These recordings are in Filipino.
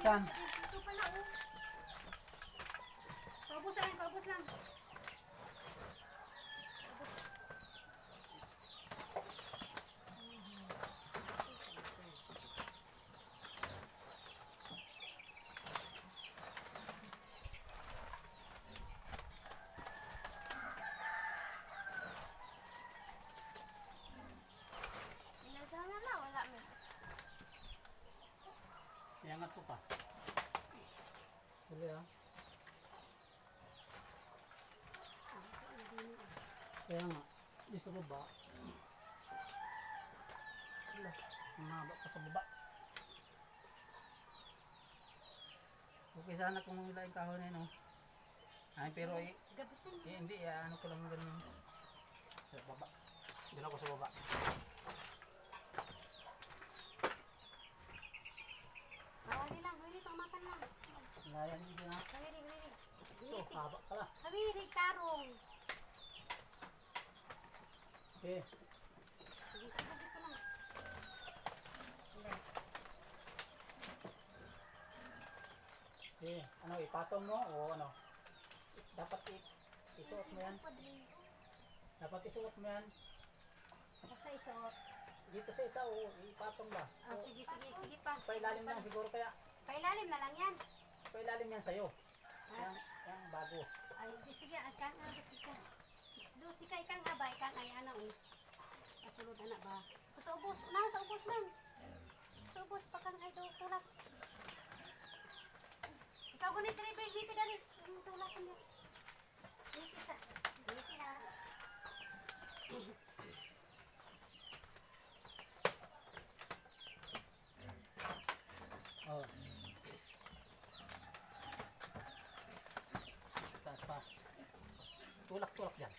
Saan? Ito pala oh. Paubos lang, paubos lang. Inasana na, wala mo. Iangat ko pa. Huli ah. Kaya nga, di sa baba. Wala, mahaba pa sa baba. Okay sana kung ilaing kahon na yun, oh. Ay, pero Gabisan. hindi, ano ko lang ganun. Sa baba. Dala ko sa baba. Hawali lang, hawili itong makan lang. Layan dito na. Hawili, hawili. So, haba pala. Hawili, tarong. Okay. Sige, sige dito lang. Okay. Ano, ipatong mo o ano? Dapat isuot mo yan. Dapat isuot mo yan. Basta isuot. Dito sa isa, o ipatong ba? Ah, sige, sige, sige pa. Pailalim lang siguro kaya. Pailalim na lang yan. Pailalim yan sa'yo. Ah, Yan bago. ay, di sige, agkang nga, di sige. Doon, sige, ikang nga ba, ikang ay, ano eh. Kasulod, anak ba? Sa ubos, sa ubos lang. Sa ubos, pa kang ay, tulak. Ikaw gunit, dito na rin. Tulakan niya. Dito sa, dito na. Oh. Taas pa. Tulak-tulak dyan.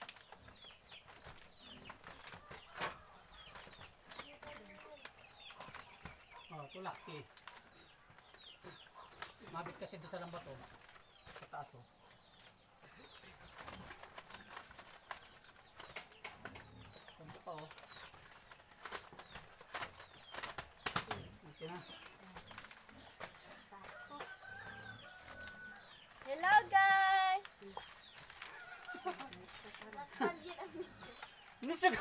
Oh, tulak. Okay. Mabit kasi doon sa lambat, oh. Sa taas, oh. Ito pa, oh. Okay na. Hello guys! Nisag!